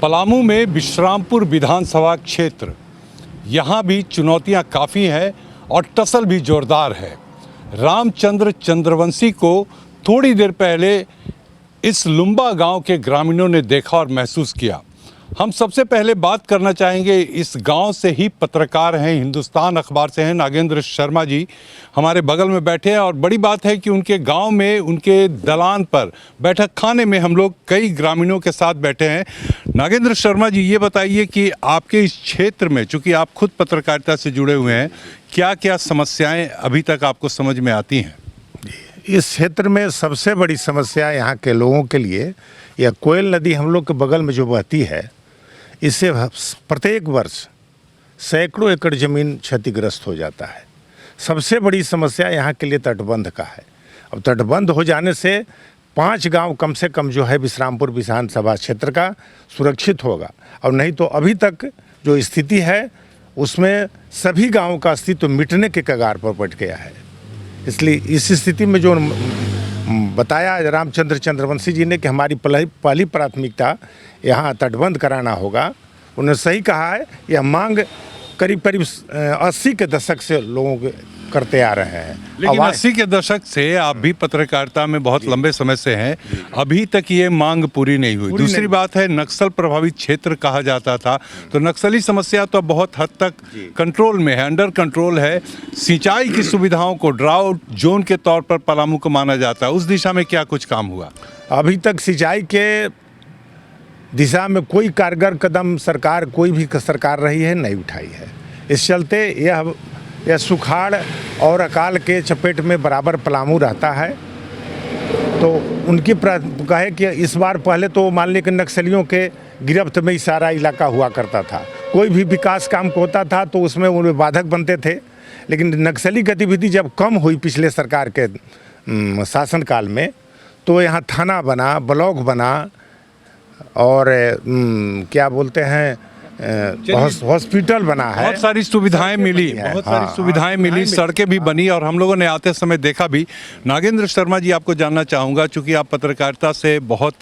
पलामू में विश्रामपुर विधानसभा क्षेत्र, यहाँ भी चुनौतियाँ काफ़ी हैं और टसल भी जोरदार है। रामचंद्र चंद्रवंशी को थोड़ी देर पहले इस लुम्बा गांव के ग्रामीणों ने देखा और महसूस किया। हम सबसे पहले बात करना चाहेंगे, इस गांव से ही पत्रकार हैं, हिंदुस्तान अखबार से हैं, नागेंद्र शर्मा जी हमारे बगल में बैठे हैं। और बड़ी बात है कि उनके गांव में, उनके दलान पर बैठक खाने में हम लोग कई ग्रामीणों के साथ बैठे हैं। नागेंद्र शर्मा जी, ये बताइए कि आपके इस क्षेत्र में, चूँकि आप खुद पत्रकारिता से जुड़े हुए हैं, क्या क्या समस्याएँ अभी तक आपको समझ में आती हैं? इस क्षेत्र में सबसे बड़ी समस्या यहाँ के लोगों के लिए, यह कोयल नदी हम लोग के बगल में जो बहती है, इससे प्रत्येक वर्ष सैकड़ों एकड़ ज़मीन क्षतिग्रस्त हो जाता है। सबसे बड़ी समस्या यहाँ के लिए तटबंध का है। अब तटबंध हो जाने से 5 गांव कम से कम जो है विश्रामपुर विधानसभा क्षेत्र का सुरक्षित होगा, और नहीं तो अभी तक जो स्थिति है उसमें सभी गाँवों का अस्तित्व मिटने के कगार पर पहुँच गया है। इसलिए इस स्थिति में जो बताया रामचंद्र चंद्रवंशी जी ने कि हमारी पहली प्राथमिकता यहाँ तटबंध कराना होगा, उन्होंने सही कहा है। यह मांग करीब 80 के दशक से लोग करते आ रहे हैं। लेकिन 80 के दशक से आप भी पत्रकारिता में बहुत लंबे समय से हैं, अभी तक ये मांग पूरी नहीं हुई। दूसरी बात है, नक्सल प्रभावित क्षेत्र कहा जाता था, तो नक्सली समस्या तो बहुत हद तक कंट्रोल में है, अंडर कंट्रोल है। सिंचाई की सुविधाओं को ड्राउट जोन के तौर पर पलामू को माना जाता है, उस दिशा में क्या कुछ काम हुआ? अभी तक सिंचाई के दिशा में कोई कारगर कदम सरकार, कोई भी सरकार रही है, नहीं उठाई है। इस चलते यह सुखाड़ और अकाल के चपेट में बराबर पलामू रहता है। तो उनकी कहे कि इस बार, पहले तो मान लीजिए कि नक्सलियों के गिरफ्त में ही सारा इलाका हुआ करता था। कोई भी विकास काम को होता था तो उसमें वो बाधक बनते थे। लेकिन नक्सली गतिविधि जब कम हुई पिछले सरकार के शासनकाल में, तो यहाँ थाना बना, ब्लॉक बना, और क्या बोलते हैं, हॉस्पिटल बना है, बहुत सारी सुविधाएं मिली, बहुत सारी सुविधाएं मिली, सड़कें भी बनी, और हम लोगों ने आते समय देखा भी। नागेंद्र शर्मा जी, आपको जानना चाहूँगा, चूँकि आप पत्रकारिता से बहुत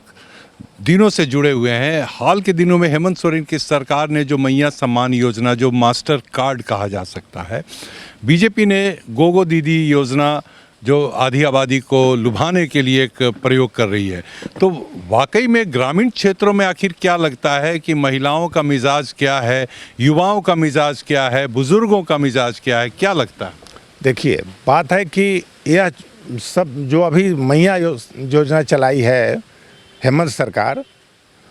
दिनों से जुड़े हुए हैं, हाल के दिनों में हेमंत सोरेन की सरकार ने जो मैया सम्मान योजना, जो मास्टर कार्ड कहा जा सकता है, बीजेपी ने गोगो दीदी योजना, जो आधी आबादी को लुभाने के लिए एक प्रयोग कर रही है, तो वाकई में ग्रामीण क्षेत्रों में आखिर क्या लगता है कि महिलाओं का मिजाज क्या है, युवाओं का मिजाज क्या है, बुजुर्गों का मिजाज क्या है, क्या लगता है? देखिए, बात है कि यह सब जो अभी मैया योजना चलाई है हेमंत सरकार,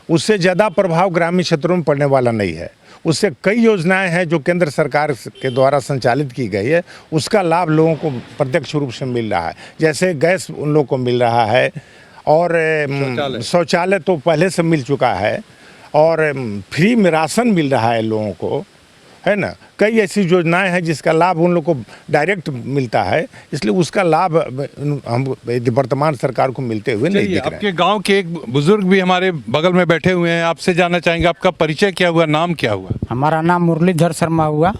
उससे ज़्यादा प्रभाव ग्रामीण क्षेत्रों में पड़ने वाला नहीं है। उससे कई योजनाएं हैं जो केंद्र सरकार के द्वारा संचालित की गई है, उसका लाभ लोगों को प्रत्यक्ष रूप से मिल रहा है। जैसे गैस उन लोगों को मिल रहा है, और शौचालय तो पहले से मिल चुका है, और फ्री में राशन मिल रहा है लोगों को, है ना। कई ऐसी योजनाएं हैं जिसका लाभ उन लोगों को डायरेक्ट मिलता है, इसलिए उसका लाभ हम वर्तमान सरकार को मिलते हुए नहीं दिख रहे हैं। आपके गांव के एक बुजुर्ग भी हमारे बगल में बैठे हुए हैं, आपसे जानना चाहेंगे, आपका परिचय क्या हुआ, नाम क्या हुआ? हमारा नाम मुरलीधर शर्मा हुआ,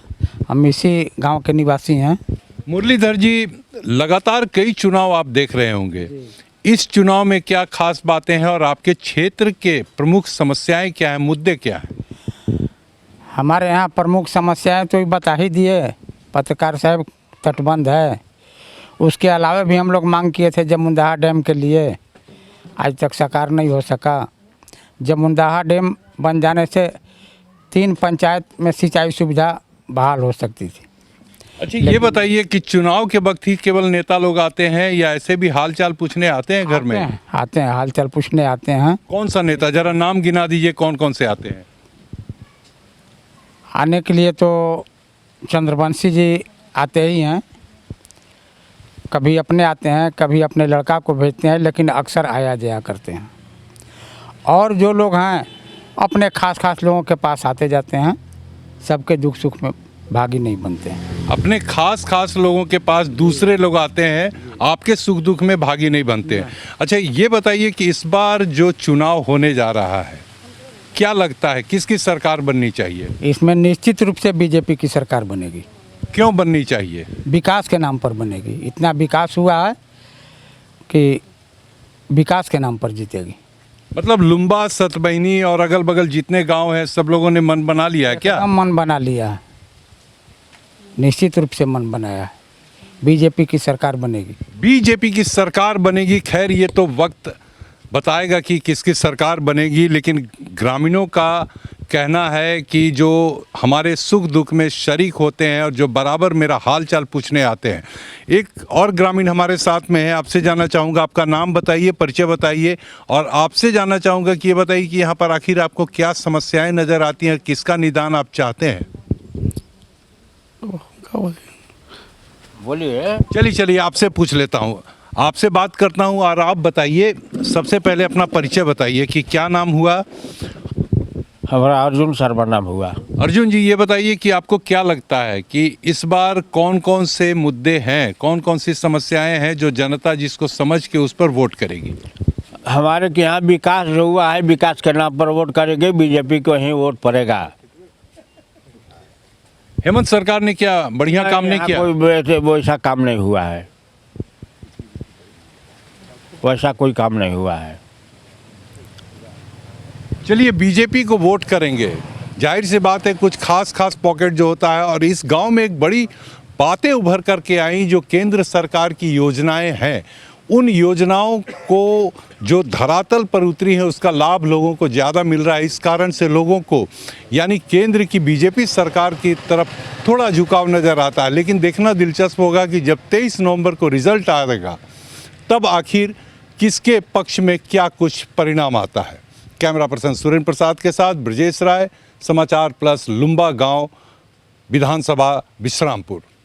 हम इसी गाँव के निवासी हैं। मुरलीधर जी, लगातार कई चुनाव आप देख रहे होंगे, इस चुनाव में क्या खास बातें हैं और आपके क्षेत्र के प्रमुख समस्याएं क्या हैं, मुद्दे क्या हैं? हमारे यहाँ प्रमुख समस्याएं तो बता ही दिए, पत्रकार साहब, तटबंध है। उसके अलावा भी हम लोग मांग किए थे जमुंदाहा डैम के लिए, आज तक साकार नहीं हो सका। जमुंदाहा डैम बन जाने से 3 पंचायत में सिंचाई सुविधा बहाल हो सकती थी। अच्छा, ये बताइए कि चुनाव के वक्त ही केवल नेता लोग आते हैं या ऐसे भी हालचाल पूछने आते हैं घर में? आते हैं, हालचाल पूछने आते हैं। कौन सा नेता, जरा नाम गिना दीजिए, कौन कौन से आते हैं? आने के लिए तो चंद्रवंशी जी आते ही हैं, कभी अपने आते हैं, कभी अपने लड़का को भेजते हैं, लेकिन अक्सर आया जाया करते हैं। और जो लोग हैं अपने खास लोगों के पास आते जाते हैं, सबके दुख सुख में भागी नहीं बनते हैं। अपने खास लोगों के पास दूसरे लोग आते हैं, आपके सुख दुख में भागी नहीं बनते हैं। अच्छा, ये बताइए कि इस बार जो चुनाव होने जा रहा है, क्या लगता है किसकी सरकार बननी चाहिए? इसमें निश्चित रूप से बीजेपी की सरकार बनेगी। क्यों बननी चाहिए? विकास के नाम पर बनेगी। इतना विकास हुआ है कि विकास के नाम पर जीतेगी। मतलब लुम्बा, सतबहिनी और अगल बगल जितने गांव हैं सब लोगों ने मन बना लिया है क्या? एकदम मन बना लिया, निश्चित रूप से मन बनाया है। बीजेपी की सरकार बनेगी। बीजेपी की सरकार बनेगी। खैर ये तो वक्त बताएगा कि किसकी सरकार बनेगी, लेकिन ग्रामीणों का कहना है कि जो हमारे सुख दुख में शरीक होते हैं और जो बराबर मेरा हाल चाल पूछने आते हैं। एक और ग्रामीण हमारे साथ में है, आपसे जानना चाहूँगा, आपका नाम बताइए, परिचय बताइए, और आपसे जानना चाहूँगा कि ये बताइए कि यहाँ पर आखिर आपको क्या समस्याएं नज़र आती हैं, किसका निदान आप चाहते हैं? बोलिए। चलिए आपसे पूछ लेता हूँ, आपसे बात करता हूँ, और आप बताइए, सबसे पहले अपना परिचय बताइए कि क्या नाम हुआ? हमारा अर्जुन शर्मा नाम हुआ। अर्जुन जी, ये बताइए कि आपको क्या लगता है कि इस बार कौन कौन से मुद्दे हैं, कौन कौन सी समस्याएं हैं जो जनता जिसको समझ के उस पर वोट करेगी? हमारे के यहाँ विकास जो हुआ है, विकास के नाम पर वोट करेंगे, बीजेपी को ही वोट पड़ेगा। हेमंत सरकार ने क्या बढ़िया काम नहीं किया? कोई वैसा काम नहीं हुआ है, वैसा कोई काम नहीं हुआ है। चलिए बीजेपी को वोट करेंगे, जाहिर सी बात है कुछ खास पॉकेट जो होता है, और इस गांव में एक बड़ी बातें उभर करके आई जो केंद्र सरकार की योजनाएं हैं, उन योजनाओं को जो धरातल पर उतरी है उसका लाभ लोगों को ज़्यादा मिल रहा है। इस कारण से लोगों को यानी केंद्र की बीजेपी सरकार की तरफ थोड़ा झुकाव नज़र आता है। लेकिन देखना दिलचस्प होगा कि जब 23 नवंबर को रिजल्ट आएगा तब आखिर किसके पक्ष में क्या कुछ परिणाम आता है। कैमरा पर्सन सुरेंद्र प्रसाद के साथ ब्रजेश राय, समाचार प्लस, लुम्बा गांव, विधानसभा, विश्रामपुर।